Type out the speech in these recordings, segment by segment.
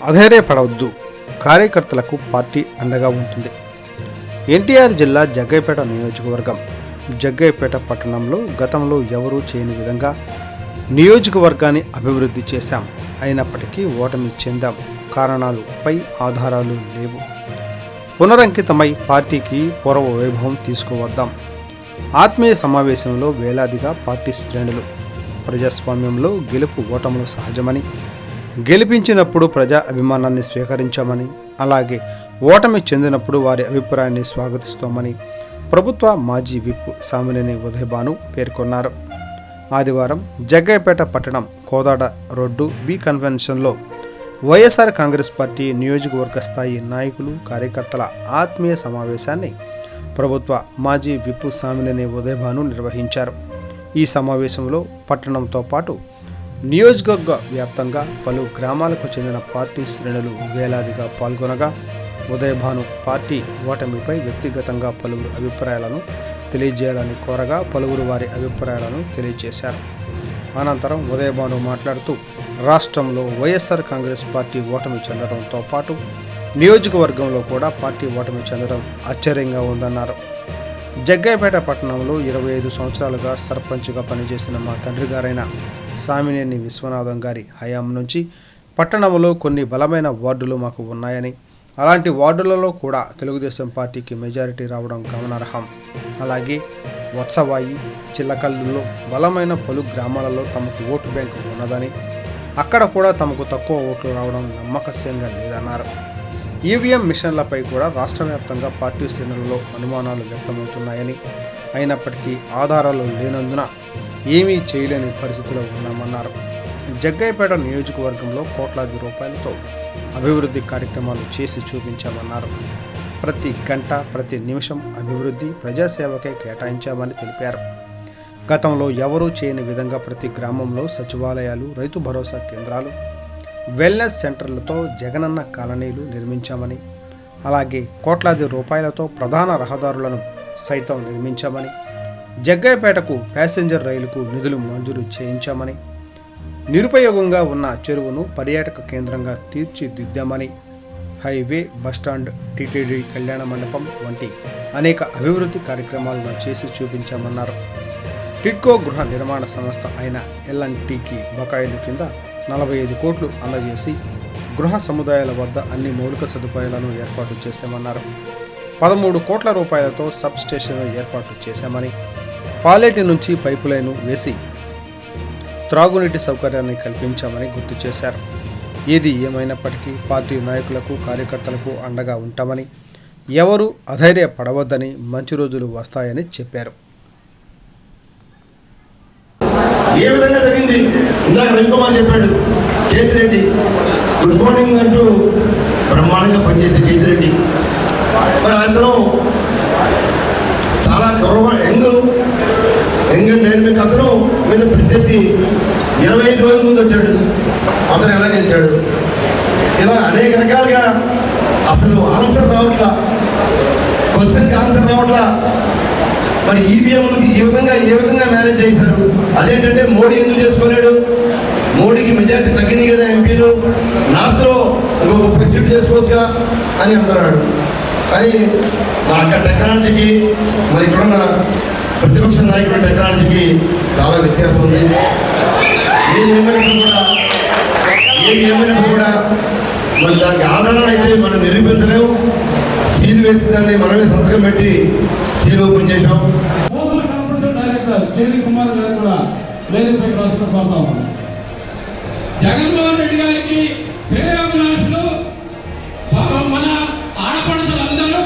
అధైర్యపడవద్దు, కార్యకర్తలకు పార్టీ అండగా ఉంటుంది. ఎన్టీఆర్ జిల్లా జగ్గయ్యపేట నియోజకవర్గం. జగ్గయ్యపేట పట్టణంలో గతంలో ఎవరూ చేయని విధంగా నియోజకవర్గాన్ని అభివృద్ధి చేశాం. అయినప్పటికీ ఓటమి చెందాం. కారణాలపై ఆధారాలు లేవు. పునరంకితమై పార్టీకి పూర్వ వైభవం తీసుకువద్దాం. ఆత్మీయ సమావేశంలో వేలాదిగా పార్టీ శ్రేణులు. ప్రజాస్వామ్యంలో గెలుపు ఓటములు సహజమని, గెలిపించినప్పుడు ప్రజా అభిమానాన్ని స్వీకరించామని, అలాగే ఓటమి చెందినప్పుడు వారి అభిప్రాయాన్ని స్వాగతిస్తామని ప్రభుత్వ మాజీ విప్ సామినేని ఉదయభాను పేర్కొన్నారు. ఆదివారం జగ్గయ్యపేట పట్టణం కోదాడ రోడ్డు బి కన్వెన్షన్లో వైఎస్ఆర్ కాంగ్రెస్ పార్టీ నియోజకవర్గ స్థాయి నాయకులు, కార్యకర్తల ఆత్మీయ సమావేశాన్ని ప్రభుత్వ మాజీ విప్ సామినేని ఉదయభాను నిర్వహించారు. ఈ సమావేశంలో పట్టణంతో పాటు నియోజకవర్గ వ్యాప్తంగా పలు గ్రామాలకు చెందిన పార్టీ శ్రేణులు వేలాదిగా పాల్గొనగా, ఉదయభాను పార్టీ ఓటమిపై వ్యక్తిగతంగా పలువురు అభిప్రాయాలను తెలియజేయాలని కోరగా పలువురు వారి అభిప్రాయాలను తెలియజేశారు. అనంతరం ఉదయభాను మాట్లాడుతూ, రాష్ట్రంలో వైఎస్ఆర్ కాంగ్రెస్ పార్టీ ఓటమి చెందడంతో పాటు నియోజకవర్గంలో కూడా పార్టీ ఓటమి చెందడం ఆశ్చర్యంగా ఉందన్నారు. జగ్గయ్యపేట పట్టణంలో 25 సంవత్సరాలుగా సర్పంచ్గా పనిచేసిన మా తండ్రి గారైన సామినేని విశ్వనాథం గారి హయాం నుంచి పట్టణంలో కొన్ని బలమైన వార్డులు మాకు ఉన్నాయని, అలాంటి వార్డులలో కూడా తెలుగుదేశం పార్టీకి మెజారిటీ రావడం గమనార్హం. అలాగే వత్సవాయి, చిల్లకల్లులో బలమైన పలు గ్రామాలలో తమకు ఓటు బ్యాంకు ఉన్నదని, అక్కడ కూడా తమకు తక్కువ ఓట్లు రావడం నమ్మకస్యంగా లేదన్నారు. ఈవీఎం మిషన్లపై కూడా రాష్ట్ర వ్యాప్తంగా పార్టీ శ్రేణులలో అనుమానాలు వ్యక్తమవుతున్నాయని, అయినప్పటికీ ఆధారాలు లేనందున ఏమీ చేయలేని పరిస్థితిలో ఉన్నామన్నారు. జగ్గయ్యపేట నియోజకవర్గంలో కోట్లాది రూపాయలతో అభివృద్ధి కార్యక్రమాలు చేసి చూపించామన్నారు. ప్రతి గంట, ప్రతి నిమిషం అభివృద్ధి, ప్రజాసేవకే కేటాయించామని తెలిపారు. గతంలో ఎవరూ చేయని విధంగా ప్రతి గ్రామంలో సచివాలయాలు, రైతు భరోసా కేంద్రాలు, వెల్నెస్ సెంటర్లతో జగనన్న కాలనీలు నిర్మించామని, అలాగే కోట్లాది రూపాయలతో ప్రధాన రహదారులను సైతం నిర్మించామని, జగ్గయ్యపేటకు ప్యాసింజర్ రైలుకు నిధులు మంజూరు చేయించామని, నిరుపయోగంగా ఉన్న చెరువును పర్యాటక కేంద్రంగా తీర్చిదిద్దామని, హైవే, బస్టాండ్, టీటీడీ కళ్యాణ మండపం వంటి అనేక అభివృద్ధి కార్యక్రమాలను చేసి చూపించామన్నారు. టిడ్కో గృహ నిర్మాణ సంస్థ అయిన L&Tకి బకాయిల కింద 45 కోట్లు అందజేసి గృహ సముదాయాల వద్ద అన్ని మౌలిక సదుపాయాలను ఏర్పాటు చేశామన్నారు. 13 కోట్ల రూపాయలతో సబ్ స్టేషన్ను ఏర్పాటు చేశామని, పాలేటి నుంచి పైపు లైను వేసి త్రాగునీటి సౌకర్యాన్ని కల్పించామని గుర్తు చేశారు. ఏది ఏమైనప్పటికీ పార్టీ నాయకులకు, కార్యకర్తలకు అండగా ఉంటామని, ఎవరూ అధైర్యపడవద్దని, మంచి రోజులు వస్తాయని చెప్పారు. ఏ విధంగా జరిగింది ఇందాక రవికుమార్ చెప్పాడు. కేతిరెడ్డి గుడ్ మార్నింగ్ అంటూ బ్రహ్మాండంగా పనిచేసే కేతిరెడ్డి, మరి అతను చాలా యంగ్ అండ్ డైనమిక్. అతను మీద ప్రత్యర్థి 25 రోజుల ముందు వచ్చాడు. అతను ఎలా గెలిచాడు? ఇలా అనేక రకాలుగా అసలు ఆన్సర్ రావట్లా, క్వశ్చన్కి ఆన్సర్ రావట్లా. మరి ఈవీఎంలకి ఏ విధంగా మేనేజ్ చేశారు? అదేంటంటే మోడీ ఎందుకు చేసుకోలేడు? మోడీకి మెజారిటీ తగ్గింది కదా ఎంపీలు, నార్త్లో ఇంకొక ప్రెసిడెంట్ చేసుకోవచ్చుగా అని అంటున్నాడు. కానీ మరి అక్కడ టెక్నాలజీకి, మరి ఇక్కడున్న ప్రతిపక్ష నాయకుల టెక్నాలజీకి చాలా వ్యత్యాసం ఉంది. ఏది ఏమైనప్పుడు కూడా మరి దానికి ఆధారాలు అయితే మనం నిరూపించలేము. సీల్ వేసి దాన్ని మనమే సంతకం పెట్టి సీల్ ఓపెన్ చేశాం. చెల్లి కుమార్ గారు కూడా వేదికపై రాసుకుంటాం. జగన్మోహన్ రెడ్డి గారికి శ్రేయాభిలాషులు మన ఆడపడుచులందరూ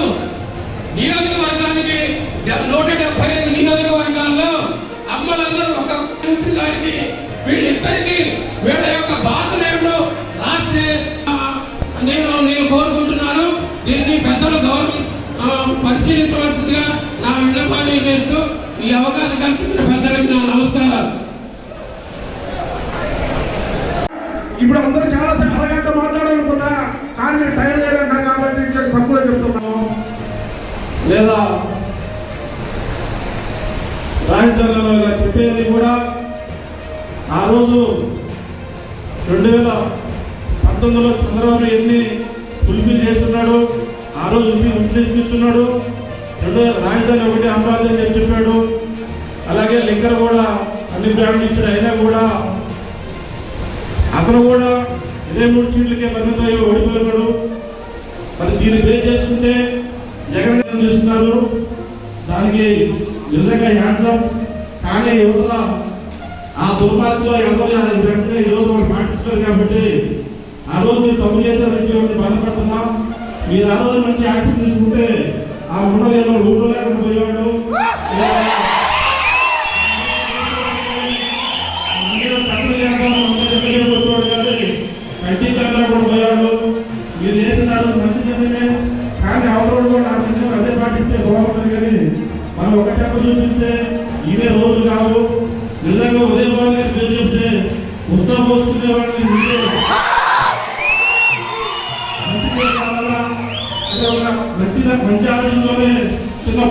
నియోజకవర్గానికి 175 నియోజకవర్గాల్లో అమ్మలందరూ ఒక మంత్రి గారికి వీళ్ళిద్దరికి వీళ్ళ యొక్క బాధలేంటో రాస్తే నేను కోరుకుంటున్నాను. దీన్ని పెద్దలు పరిశీలించవలసిందిగా నా విన్నపాన్ని చేస్తూ ఈ అవకాశం కల్పించిన పెద్దలకు నా నమస్కారాలు. ఇప్పుడు అందరూ చాలా అరగంట మాట్లాడాలనుకున్నా, కానీ మీరు టైం లేదంటారు కాబట్టి తక్కువ చెప్తున్నాము. లేదా రాజధానిలో చెప్పేది కూడా ఆ రోజు 2014 19లో చంద్రబాబు ఎన్ని ఫుల్ఫిల్ చేస్తున్నాడు, ఆ రోజు ఉచి తీసుకొచ్చున్నాడు. రెండో రాజధాని ఒకటి అమరావతి అని చెప్పాడు. అలాగే లిక్కర్ కూడా అన్ని బ్రాండ్లు ఇచ్చాడు. అయినా కూడా అతను కూడా 23 సీట్లకే పరిమితం అయ్యి ఓడిపోయినాడు. మరి దీన్ని బేస్ చేసుకుంటే జగన్ గారు చేస్తున్నారు, దానికి నిజంగా హ్యాండ్సప్. కానీ యువతల ఆ దుర్మార్గంలో యువతలు ఈరోజు వాళ్ళు పాటిస్తారు కాబట్టి ఆ రోజు మీరు తప్పు చేశారని బాధపడుతున్నాం. మీరు ఆ రోజు మంచి యాక్షన్ తీసుకుంటే ఆ ఉండలేని ఊళ్ళో లేకుండా పోయేవాడు, కంటికారులో కూడా పోయాడు. మీరు చేసినారు మంచి నిర్ణయమే, కానీ అవతల కూడా ఆ నిర్ణయం అదే పాటిస్తే బాగుంటుంది. కానీ మనం ఒక చెప్ప చూపిస్తే ఇదే రోజు కావు. నిజంగా ఉదయం వాళ్ళని పేరు చెప్తే ఉత్తమ పోసుకునే వాళ్ళని మంచి ఆలోచనలోనే చిన్న